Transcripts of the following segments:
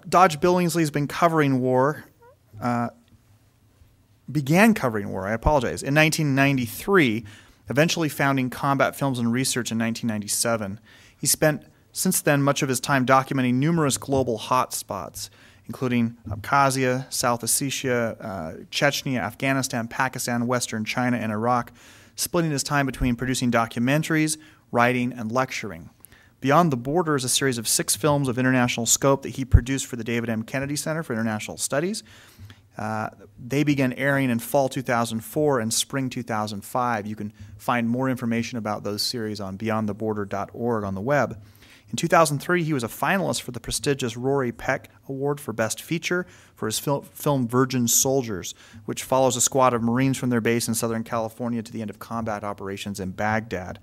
Dodge Billingsley has been covering war, began covering war, I apologize, in 1993, eventually founding Combat Films and Research in 1997. He spent, since then, much of his time documenting numerous global hotspots, including Abkhazia, South Ossetia, Chechnya, Afghanistan, Pakistan, Western China, and Iraq, splitting his time between producing documentaries, writing, and lecturing. Beyond the Border is a series of 6 films of international scope that he produced for the David M. Kennedy Center for International Studies. They began airing in fall 2004 and spring 2005. You can find more information about those series on beyondtheborder.org on the web. In 2003, he was a finalist for the prestigious Rory Peck Award for Best Feature for his film Virgin Soldiers, which follows a squad of Marines from their base in Southern California to the end of combat operations in Baghdad.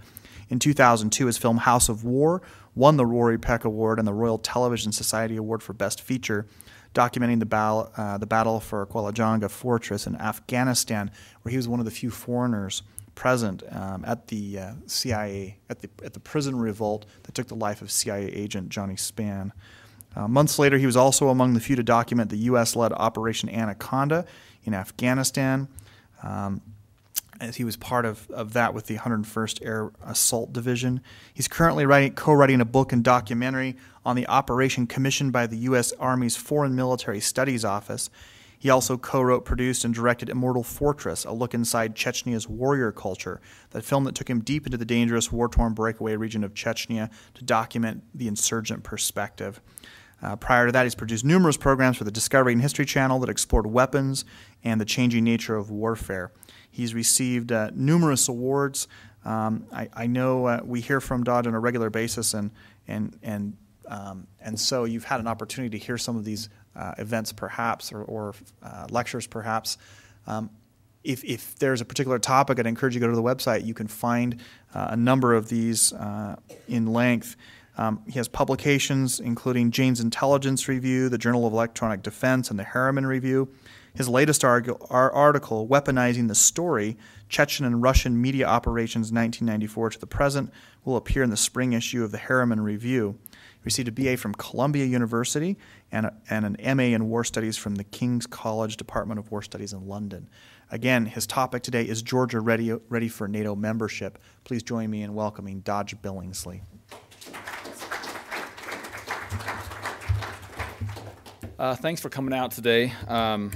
In 2002, his film House of War won the Rory Peck Award and the Royal Television Society Award for Best Feature, documenting the battle for Kwalajanga Fortress in Afghanistan, where he was one of the few foreigners present at the CIA, at the prison revolt that took the life of CIA agent Johnny Spann. Months later, he was also among the few to document the U.S.-led Operation Anaconda in Afghanistan. As he was part of that with the 101st Air Assault Division. He's currently co-writing a book and documentary on the operation commissioned by the U.S. Army's Foreign Military Studies Office. He also co-wrote, produced, and directed Immortal Fortress, a look inside Chechnya's warrior culture, that film that took him deep into the dangerous, war-torn breakaway region of Chechnya to document the insurgent perspective. Prior to that, he's produced numerous programs for the Discovery and History Channel that explored weapons and the changing nature of warfare. He's received numerous awards. I know we hear from Dodge on a regular basis, and so you've had an opportunity to hear some of these events, perhaps, or lectures, perhaps. If there's a particular topic, I'd encourage you to go to the website. You can find a number of these in length. He has publications including Jane's Intelligence Review, the Journal of Electronic Defense, and the Harriman Review. His latest article, Weaponizing the Story, Chechen and Russian Media Operations 1994 to the Present, will appear in the spring issue of the Harriman Review. He received a BA from Columbia University and an MA in War Studies from the King's College Department of War Studies in London. Again, his topic today is Georgia ready for NATO membership. Please join me in welcoming Dodge Billingsley. Thanks for coming out today.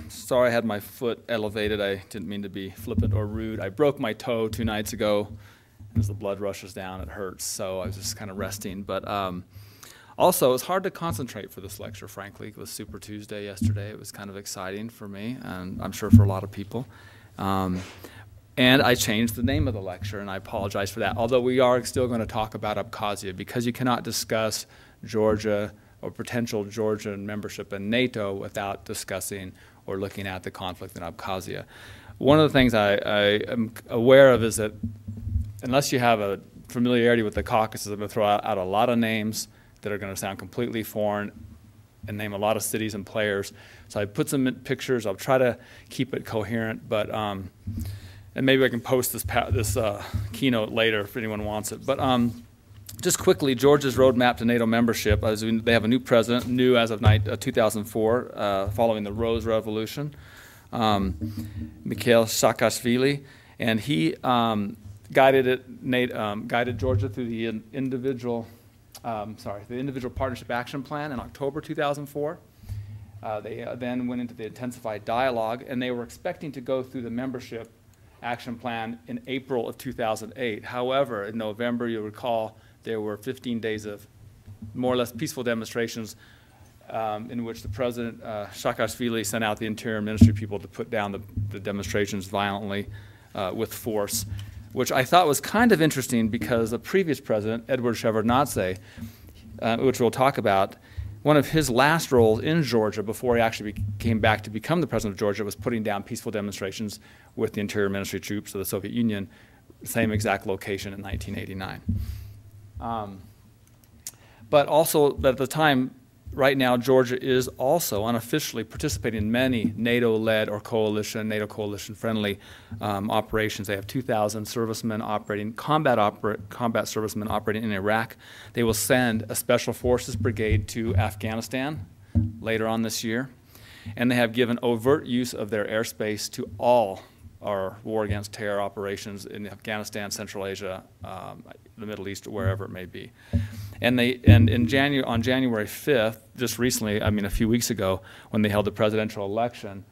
Sorry I had my foot elevated. I didn't mean to be flippant or rude. I broke my toe 2 nights ago. As the blood rushes down, it hurts, so I was just kind of resting. But also, it was hard to concentrate for this lecture, frankly. It was Super Tuesday yesterday. It was kind of exciting for me, and I'm sure for a lot of people. And I changed the name of the lecture, and I apologize for that, although we are still going to talk about Abkhazia, because you cannot discuss Georgia or potential Georgian membership in NATO without discussing or looking at the conflict in Abkhazia. One of the things I am aware of is that unless you have a familiarity with the Caucasus, I'm going to throw out a lot of names that are going to sound completely foreign and name a lot of cities and players. So I put some pictures. I'll try to keep it coherent, but and maybe I can post this keynote later if anyone wants it. But just quickly, Georgia's roadmap to NATO membership. They have a new president, new as of 2004, following the Rose Revolution, Mikhail Saakashvili, and he guided Georgia through the individual partnership action plan in October 2004. They then went into the intensified dialogue, and they were expecting to go through the membership action plan in April of 2008. However, in November, you'll recall, there were 15 days of more or less peaceful demonstrations in which the president, Saakashvili, sent out the Interior Ministry people to put down the demonstrations violently with force, which I thought was kind of interesting because the previous president, Eduard Shevardnadze, which we'll talk about, one of his last roles in Georgia before he actually came back to become the president of Georgia was putting down peaceful demonstrations with the Interior Ministry troops of the Soviet Union, same exact location in 1989. But also, at the time, right now, Georgia is also unofficially participating in many NATO-led or NATO coalition-friendly operations. They have 2,000 servicemen operating, combat servicemen operating in Iraq. They will send a special forces brigade to Afghanistan later on this year. And they have given overt use of their airspace to all our war against terror operations in Afghanistan, Central Asia, the Middle East, or wherever it may be. And on January 5th, just recently, I mean a few weeks ago, when they held the presidential election,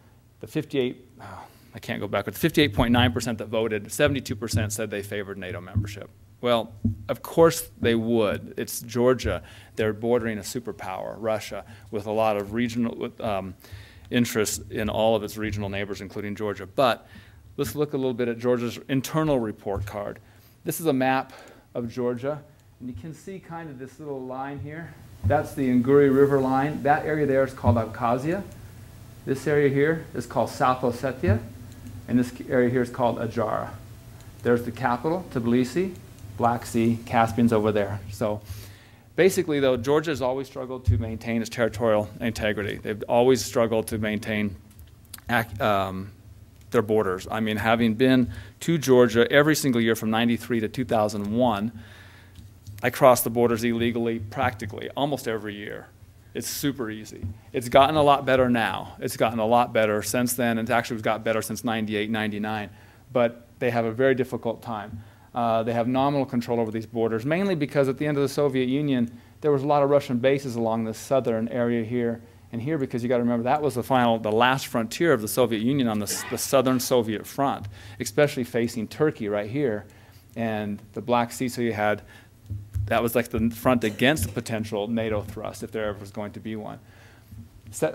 the 58.9% that voted, 72% said they favored NATO membership. Well, of course they would. It's Georgia. They're bordering a superpower, Russia, with a lot of regional interests in all of its regional neighbors, including Georgia. But let's look a little bit at Georgia's internal report card. This is a map of Georgia, and you can see kind of this little line here. That's the Nguri River line. That area there is called Abkhazia. This area here is called South Ossetia, and this area here is called Adjara. There's the capital, Tbilisi, Black Sea, Caspian's over there. So basically, though, Georgia has always struggled to maintain its territorial integrity. They've always struggled to maintain their borders. I mean, having been to Georgia every single year from 93 to 2001, I crossed the borders illegally practically almost every year. It's super easy. It's gotten a lot better now. It's gotten a lot better since then, and it actually got better since 98, 99. But they have a very difficult time. They have nominal control over these borders, mainly because at the end of the Soviet Union, there was a lot of Russian bases along the southern area here and here, because you got to remember that was the last frontier of the Soviet Union on the southern Soviet front, especially facing Turkey right here and the Black Sea. So that was like the front against the potential NATO thrust if there ever was going to be one.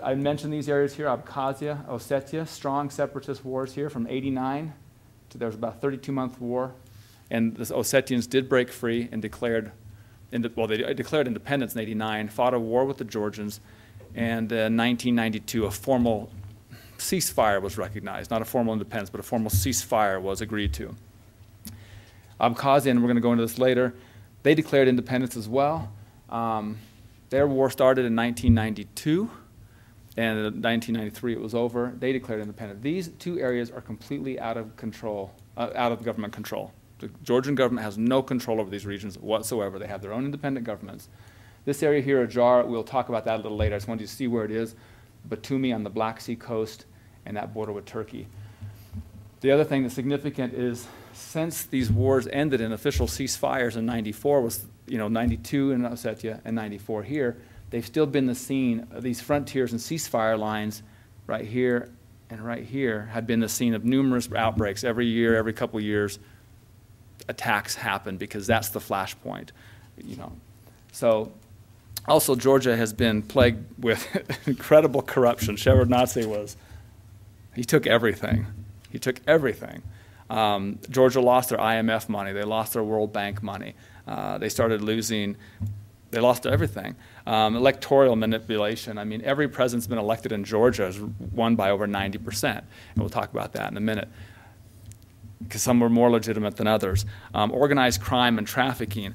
I mentioned these areas here, Abkhazia, Ossetia, strong separatist wars here from 89 to there was about a 32-month war. And the Ossetians did break free and declared independence in 89, fought a war with the Georgians, and in 1992 a formal ceasefire was recognized. Not a formal independence, but a formal ceasefire was agreed to. Abkhazia, and we're going to go into this later, they declared independence as well. Their war started in 1992, and in 1993 it was over. They declared independence. These two areas are completely out of control, out of government control. The Georgian government has no control over these regions whatsoever. They have their own independent governments. This area here, Adjara, we'll talk about that a little later. I just wanted you to see where it is. Batumi on the Black Sea coast and that border with Turkey. The other thing that's significant is since these wars ended in official ceasefires in 94, was 92 in Ossetia and 94 here, they've still been the scene of these frontiers and ceasefire lines right here and right here had been the scene of numerous outbreaks every year, every couple of years. Attacks happen because that's the flashpoint, So also Georgia has been plagued with incredible corruption. Shevardnadze he took everything. He took everything. Georgia lost their IMF money. They lost their World Bank money. They lost everything. Electoral manipulation. I mean, every president's been elected in Georgia has won by over 90%. And we'll talk about that in a minute, because some were more legitimate than others. Organized crime and trafficking.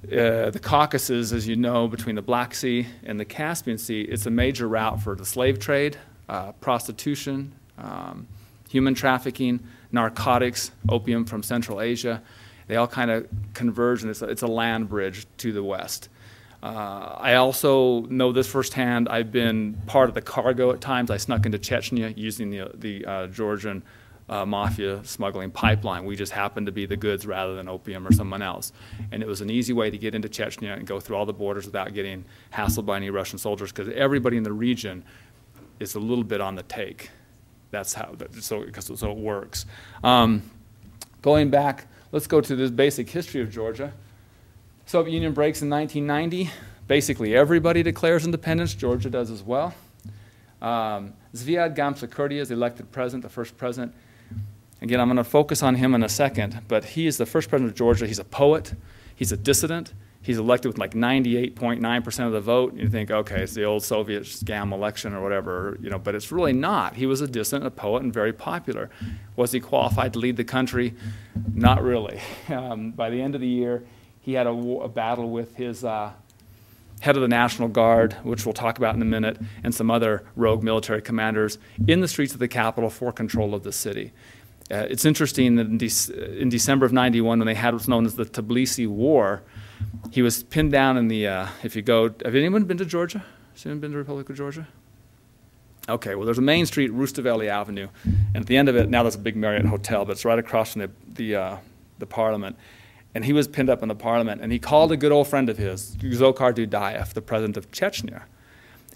The Caucasus, as you know, between the Black Sea and the Caspian Sea, it's a major route for the slave trade, prostitution, human trafficking, narcotics, opium from Central Asia. They all kind of converge, and it's a land bridge to the west. I also know this firsthand. I've been part of the cargo at times. I snuck into Chechnya using the Georgian mafia smuggling pipeline. We just happened to be the goods rather than opium or someone else. And it was an easy way to get into Chechnya and go through all the borders without getting hassled by any Russian soldiers, because everybody in the region is a little bit on the take. That's how, so it works. Going back, let's go to this basic history of Georgia. Soviet Union breaks in 1990. Basically everybody declares independence. Georgia does as well. Zviad Gamsakhurdia is elected president, the first president. Again, I'm going to focus on him in a second, but he is the first president of Georgia. He's a poet. He's a dissident. He's elected with like 98.9% of the vote. You think, okay, it's the old Soviet scam election or whatever, but it's really not. He was a dissident, a poet, and very popular. Was he qualified to lead the country? Not really. By the end of the year, he had a battle with his head of the National Guard, which we'll talk about in a minute, and some other rogue military commanders in the streets of the capital for control of the city. It's interesting that in December of 91, when they had what's known as the Tbilisi War, he was pinned down in the, have anyone been to Georgia? Has anyone been to the Republic of Georgia? Okay, well, there's a main street, Rustaveli Avenue, and at the end of it, now there's a big Marriott hotel, but it's right across from the Parliament. And he was pinned up in the Parliament, and he called a good old friend of his, Dzhokhar Dudayev, the president of Chechnya.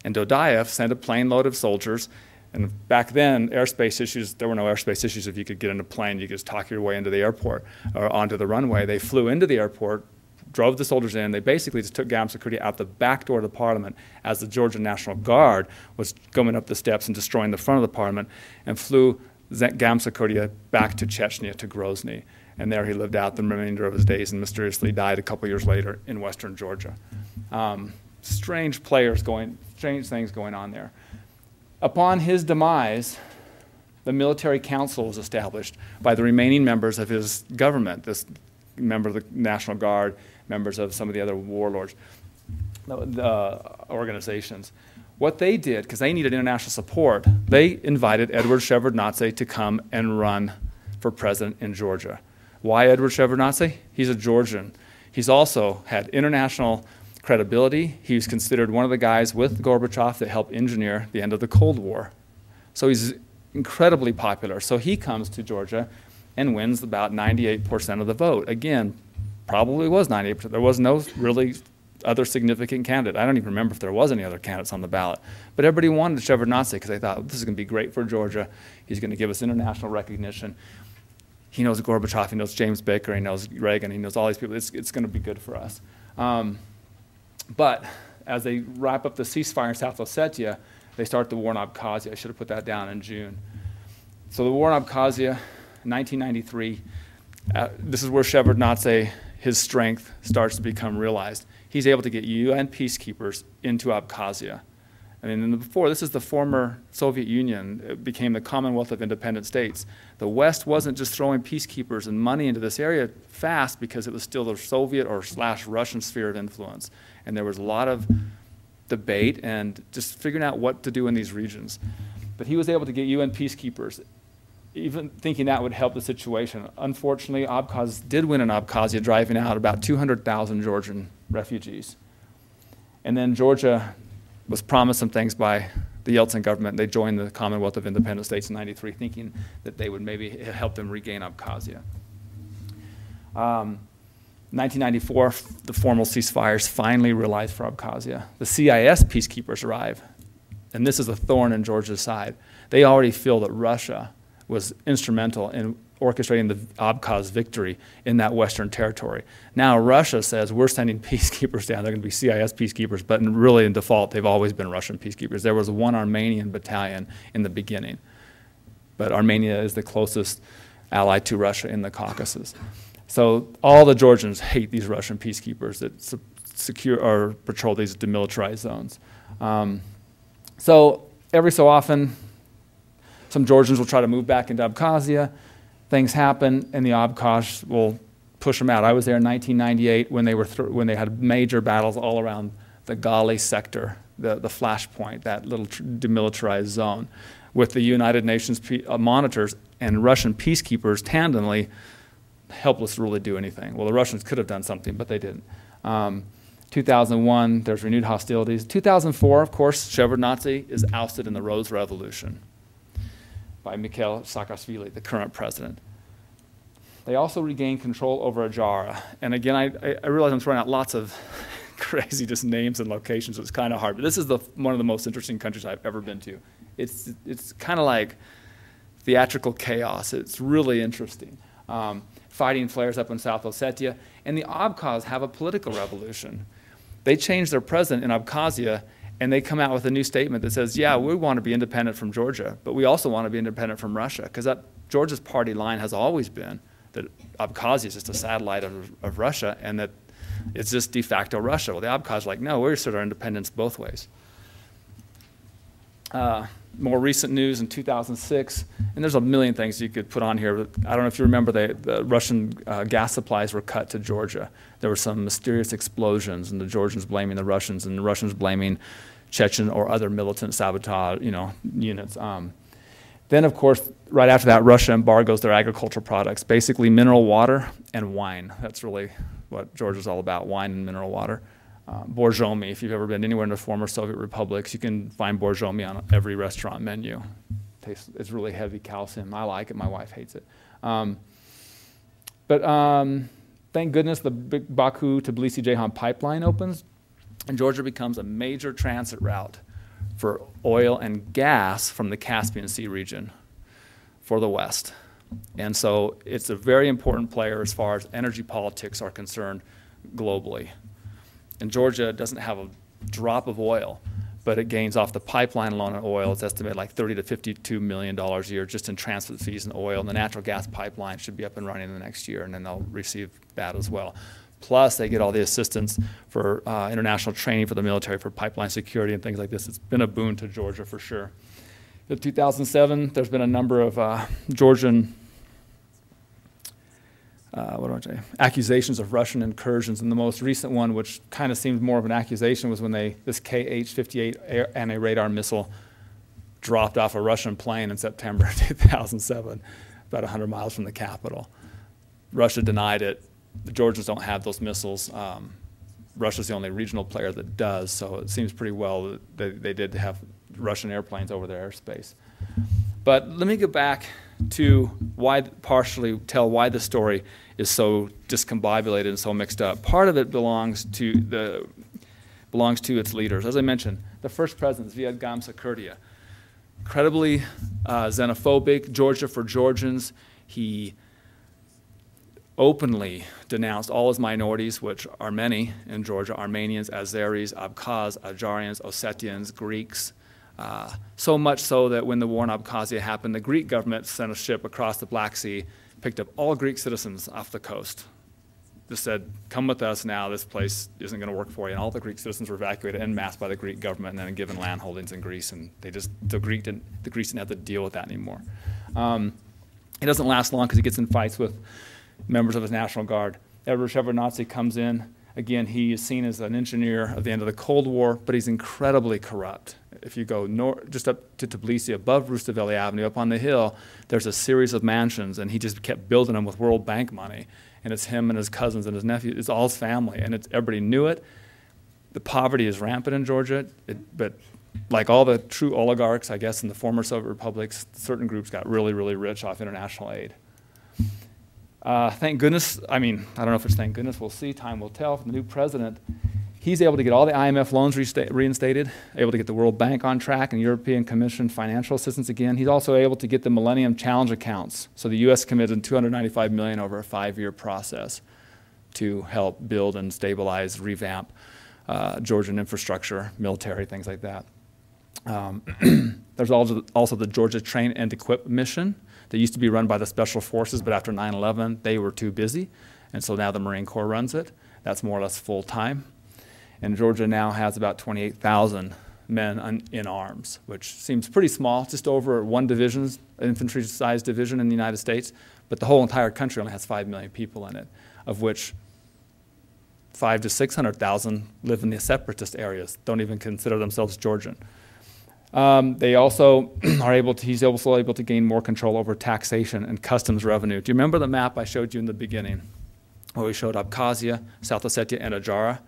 And Dudayev sent a plane load of soldiers. And back then, airspace issues, there were no airspace issues. If you could get in a plane, you could just talk your way into the airport or onto the runway. They flew into the airport, drove the soldiers in. They basically just took Gamsa out the back door of the Parliament as the Georgian National Guard was going up the steps and destroying the front of the Parliament, and flew Gamsa back to Chechnya, to Grozny. And there he lived out the remainder of his days and mysteriously died a couple years later in western Georgia. Strange things going on there. Upon his demise, the military council was established by the remaining members of his government, this member of the National Guard, members of some of the other warlords, organizations. What they did, because they needed international support, they invited Eduard Shevardnadze to come and run for president in Georgia. Why Eduard Shevardnadze? He's a Georgian. He's also had international credibility. He was considered one of the guys with Gorbachev that helped engineer the end of the Cold War. So he's incredibly popular. So he comes to Georgia and wins about 98% of the vote. Again, probably was 98%. There was no really other significant candidate. I don't even remember if there was any other candidates on the ballot. But everybody wanted Shevardnadze because they thought, this is going to be great for Georgia. He's going to give us international recognition. He knows Gorbachev, he knows James Baker, he knows Reagan, he knows all these people. It's going to be good for us. But as they wrap up the ceasefire in South Ossetia, they start the war in Abkhazia. I should have put that down in June. So the war in Abkhazia, 1993, this is where Shevardnadze, his strength starts to become realized. He's able to get UN peacekeepers into Abkhazia. I mean, before, this is the former Soviet Union. It became the Commonwealth of Independent States. The West wasn't just throwing peacekeepers and money into this area fast because it was still the Soviet or / Russian sphere of influence. And there was a lot of debate and just figuring out what to do in these regions. But he was able to get UN peacekeepers, even thinking that would help the situation. Unfortunately, Abkhaz did win in Abkhazia, driving out about 200,000 Georgian refugees. And then Georgia was promised some things by the Yeltsin government. They joined the Commonwealth of Independent States in '93, thinking that they would maybe help them regain Abkhazia. 1994, the formal ceasefires finally realized for Abkhazia. The CIS peacekeepers arrive, and this is a thorn in Georgia's side. They already feel that Russia was instrumental in orchestrating the Abkhaz victory in that western territory. Now Russia says, we're sending peacekeepers down. They're going to be CIS peacekeepers, but really in default, they've always been Russian peacekeepers. There was one Armenian battalion in the beginning, but Armenia is the closest ally to Russia in the Caucasus. So all the Georgians hate these Russian peacekeepers that secure or patrol these demilitarized zones. So every so often, some Georgians will try to move back into Abkhazia. Things happen, and the Abkhaz will push them out. I was there in 1998 when they had major battles all around the Gali sector, the flashpoint, that little demilitarized zone, with the United Nations monitors and Russian peacekeepers tandemly helpless to really do anything. Well, the Russians could have done something, but they didn't. 2001, there's renewed hostilities. 2004, of course, Shevardnadze is ousted in the Rose Revolution by Mikhail Saakashvili, the current president. They also regained control over Ajara. And again, I realize I'm throwing out lots of crazy just names and locations, so it's kind of hard. But this is one of the most interesting countries I've ever been to. It's kind of like theatrical chaos. It's really interesting. Fighting flares up in South Ossetia. And the Abkhaz have a political revolution. They changed their president in Abkhazia, and they come out with a new statement that says, yeah, we want to be independent from Georgia, but we also want to be independent from Russia, because Georgia's party line has always been that Abkhazia is just a satellite of Russia, and that it's just de facto Russia. Well, the Abkhaz are like, no, we assert our independence both ways. More recent news in 2006, and there's a million things you could put on here. I don't know if you remember the Russian gas supplies were cut to Georgia. There were some mysterious explosions, and the Georgians blaming the Russians, and the Russians blaming Chechen or other militant sabotage, units. Then, of course, right after that, Russia embargoes their agricultural products, basically mineral water and wine. That's really what Georgia's all about, wine and mineral water. Borjomi. If you've ever been anywhere in the former Soviet republics, you can find Borjomi on every restaurant menu. It's really heavy calcium. I like it. My wife hates it. Thank goodness the big Baku-Tbilisi-Ceyhan pipeline opens, and Georgia becomes a major transit route for oil and gas from the Caspian Sea region for the West. And so it's a very important player as far as energy politics are concerned globally. And Georgia doesn't have a drop of oil, but it gains off the pipeline alone in oil. It's estimated like $30 to $52 million a year just in transit fees and oil. And the natural gas pipeline should be up and running in the next year, and then they'll receive that as well. Plus, they get all the assistance for international training for the military for pipeline security and things like this. It's been a boon to Georgia for sure. In 2007, there's been a number of Georgian accusations of Russian incursions, and the most recent one, which kind of seems more of an accusation, was when this KH-58 anti-radar missile dropped off a Russian plane in September 2007, about 100 miles from the capital. Russia denied it. The Georgians don't have those missiles. Russia's the only regional player that does, so it seems pretty well that they did have Russian airplanes over their airspace. But let me get back to partially tell why the story is so discombobulated and so mixed up. Part of it belongs to its leaders. As I mentioned, the first president, Zviad Gamsa-Kurdia, incredibly xenophobic, Georgia for Georgians. He openly denounced all his minorities, which are many in Georgia: Armenians, Azeris, Abkhaz, Ajarians, Ossetians, Greeks. So much so that when the war in Abkhazia happened, the Greek government sent a ship across the Black Sea, picked up all Greek citizens off the coast. Just said, come with us now, this place isn't going to work for you. And all the Greek citizens were evacuated en masse by the Greek government and then given land holdings in Greece. And the Greeks didn't have to deal with that anymore. It doesn't last long because he gets in fights with members of his National Guard. Eduard Shevardnadze comes in. Again, he is seen as an engineer of the end of the Cold War, but he's incredibly corrupt. If you go just up to Tbilisi, above Rustaveli Avenue, up on the hill, there's a series of mansions, and he just kept building them with World Bank money. And it's him and his cousins and his nephew. It's all his family, and everybody knew it. The poverty is rampant in Georgia, but like all the true oligarchs, I guess, in the former Soviet republics, certain groups got really, really rich off international aid. Thank goodness, I don't know if it's thank goodness, we'll see, time will tell, from the new president. He's able to get all the IMF loans reinstated, able to get the World Bank on track and European Commission financial assistance again. He's also able to get the Millennium Challenge accounts. So the U.S. committed $295 million over a 5-year process to help build and stabilize, revamp Georgian infrastructure, military, things like that. There's also the Georgia Train and Equip mission that used to be run by the Special Forces, but after 9/11, they were too busy, and so now the Marine Corps runs it. That's more or less full-time. And Georgia now has about 28,000 men in arms, which seems pretty small, just over one division, infantry-sized division in the United States, but the whole entire country only has 5 million people in it, of which 500,000 to 600,000 live in the separatist areas, don't even consider themselves Georgian. They also he's also able to gain more control over taxation and customs revenue. Do you remember the map I showed you in the beginning, where we showed Abkhazia, South Ossetia, and Ajara?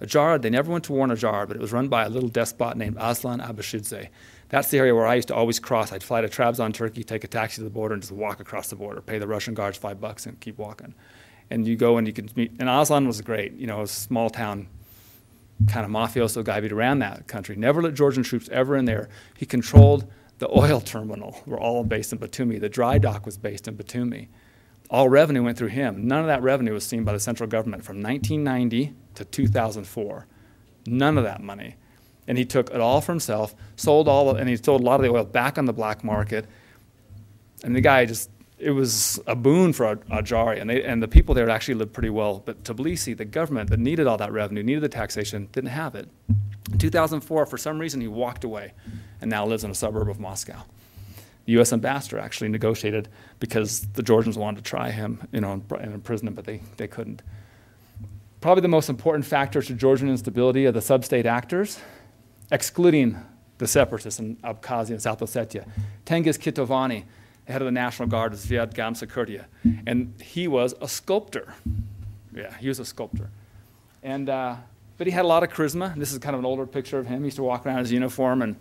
Ajara, they never went to war in Ajara, but it was run by a little despot named Aslan Abashidze. That's the area where I used to always cross. I'd fly to Trabzon, Turkey, take a taxi to the border, and just walk across the border, pay the Russian guards $5 and keep walking. And you go and you can meet, and Aslan was great, a small town kind of mafioso guy, but he ran that country. Never let Georgian troops ever in there. He controlled the oil terminal. We're all based in Batumi. The dry dock was based in Batumi. All revenue went through him. None of that revenue was seen by the central government from 1990 to 2004. None of that money. And he took it all for himself, and he sold a lot of the oil back on the black market. And the guy it was a boon for Ajari, and the people there actually lived pretty well. But Tbilisi, the government that needed all that revenue, needed the taxation, didn't have it. In 2004, for some reason, he walked away and now lives in a suburb of Moscow. The U.S. ambassador actually negotiated because the Georgians wanted to try him, in imprisonment, but they couldn't. Probably the most important factor to Georgian instability are the sub-state actors, excluding the separatists in Abkhazia and South Ossetia. Tengiz Kitovani, head of the National Guard, is Zviad Gamsa-Kurdia, and he was a sculptor. Yeah, he was a sculptor. And But he had a lot of charisma. This is kind of an older picture of him. He used to walk around in his uniform, and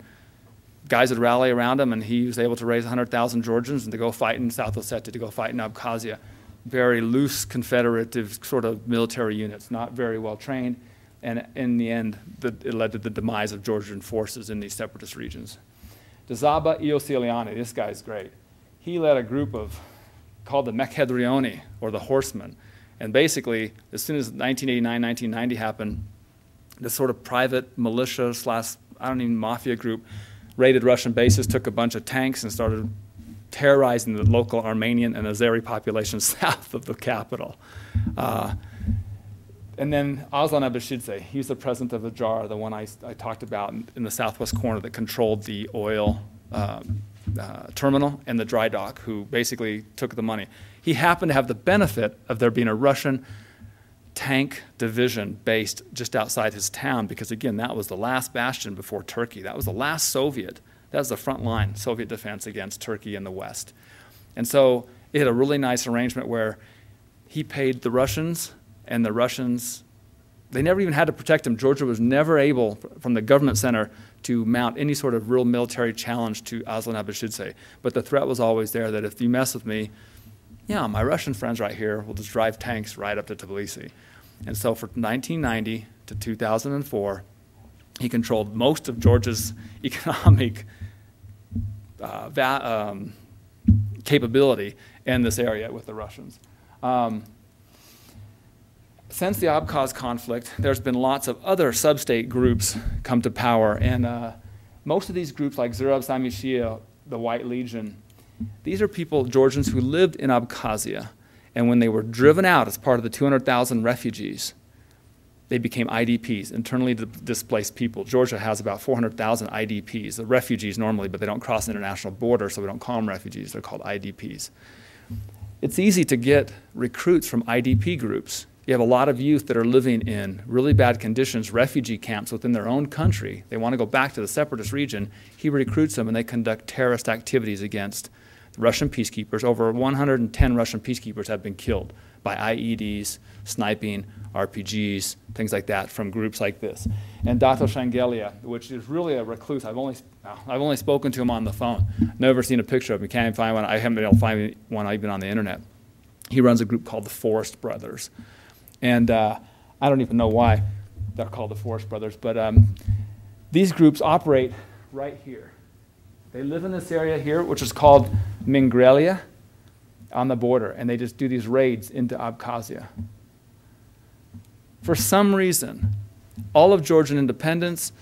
guys would rally around him, and he was able to raise 100,000 Georgians and to go fight in South Ossetia, to go fight in Abkhazia. Very loose, confederative sort of military units, not very well trained. And in the end, it led to the demise of Georgian forces in these separatist regions. Dzaba Iosiliani, this guy's great. He led a group called the Mekhedrioni, or the Horsemen. And basically, as soon as 1989, 1990 happened, this sort of private militia / mafia group raided Russian bases, took a bunch of tanks, and started terrorizing the local Armenian and Azeri population south of the capital. And then Aslan Abashidze, he's the president of Ajar, the one I talked about in the southwest corner that controlled the oil terminal and the dry dock, who basically took the money. He happened to have the benefit of there being a Russian tank division based just outside his town, because again, that was the last bastion before Turkey. That was the last Soviet. That was the front line Soviet defense against Turkey in the West. And so it had a really nice arrangement where he paid the Russians, and the Russians, they never even had to protect him. Georgia was never able, from the government center, to mount any sort of real military challenge to Aslan Abashidze. But the threat was always there that if you mess with me, yeah, my Russian friends right here will just drive tanks right up to Tbilisi. And so from 1990 to 2004, he controlled most of Georgia's economic capability in this area with the Russians. Since the Abkhaz conflict, there's been lots of other sub-state groups come to power, and most of these groups, like Zurab Samishia, the White Legion, these are people, Georgians, who lived in Abkhazia, and when they were driven out as part of the 200,000 refugees, they became IDPs, internally displaced people. Georgia has about 400,000 IDPs, the refugees normally, but they don't cross the international border, so we don't call them refugees, they're called IDPs. It's easy to get recruits from IDP groups. You have a lot of youth that are living in really bad conditions, refugee camps within their own country. They want to go back to the separatist region. He recruits them, and they conduct terrorist activities against Russian peacekeepers. Over 110 Russian peacekeepers have been killed by IEDs, sniping, RPGs, things like that from groups like this. And Dato Shangelia, which is really a recluse. I've only spoken to him on the phone. Never seen a picture of him. You can't even find one. I haven't been able to find one even on the internet. He runs a group called the Forest Brothers. And I don't even know why they're called the Forest Brothers, but these groups operate right here. They live in this area here, which is called Mingrelia, on the border, and they just do these raids into Abkhazia. For some reason, all of Georgian independence,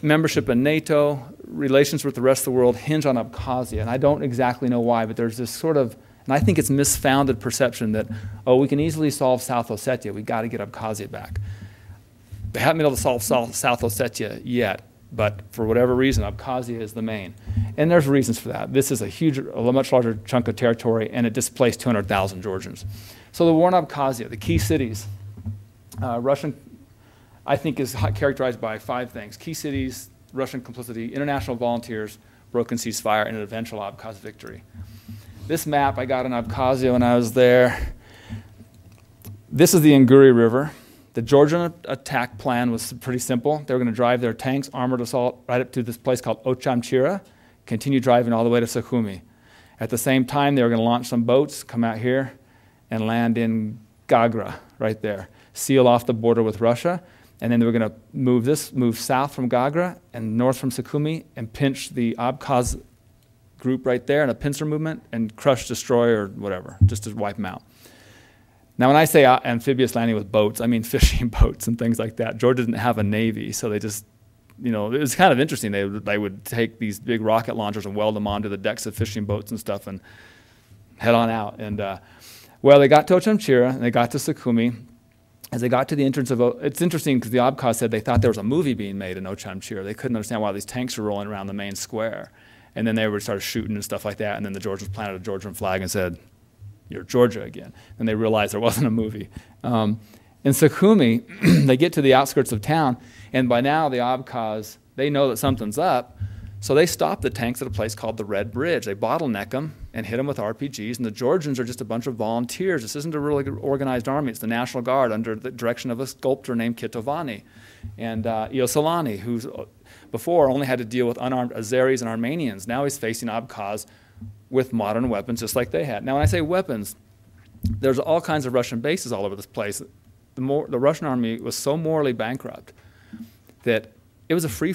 membership in NATO, relations with the rest of the world hinge on Abkhazia, and I don't exactly know why, but there's this sort of, and I think it's misfounded perception that, oh, we can easily solve South Ossetia, we got to get Abkhazia back. They haven't been able to solve South Ossetia yet, but for whatever reason, Abkhazia is the main. And there's reasons for that. This is a much larger chunk of territory, and it displaced 200,000 Georgians. So the war in Abkhazia, the key cities, Russian, I think, is characterized by 5 things. Key cities, Russian complicity, international volunteers, broken ceasefire, and an eventual Abkhaz victory. This map I got in Abkhazia when I was there. This is the Inguri River. The Georgian attack plan was pretty simple. They were going to drive their tanks, armored assault, right up to this place called Ochamchira, continue driving all the way to Sukhumi. At the same time, they were going to launch some boats, come out here, and land in Gagra, right there, seal off the border with Russia, and then they were going to move south from Gagra and north from Sukhumi and pinch the Abkhaz group right there in a pincer movement and crush, destroy, or whatever, just to wipe them out. Now, when I say amphibious landing with boats, I mean fishing boats and things like that. Georgia didn't have a navy, so they just, it was kind of interesting. They would take these big rocket launchers and weld them onto the decks of fishing boats and stuff and head on out. And, they got to Ochamchira and they got to Sukhumi. As they got to the entrance of, it's interesting because the Abkhaz said they thought there was a movie being made in Ochamchira. They couldn't understand why these tanks were rolling around the main square. And then they would start shooting and stuff like that. And then the Georgians planted a Georgian flag and said, "You're Georgia again." And they realized there wasn't a movie. In Sukhumi, they get to the outskirts of town, and by now the Abkhaz, they know that something's up. So they stopped the tanks at a place called the Red Bridge. They bottleneck them and hit them with RPGs, and the Georgians are just a bunch of volunteers. This isn't a really organized army. It's the National Guard under the direction of a sculptor named Kitovani. And Iosolani, who's before only had to deal with unarmed Azeris and Armenians. Now he's facing Abkhaz with modern weapons just like they had. Now when I say weapons, there's all kinds of Russian bases all over this place. The Russian army was so morally bankrupt that it was a free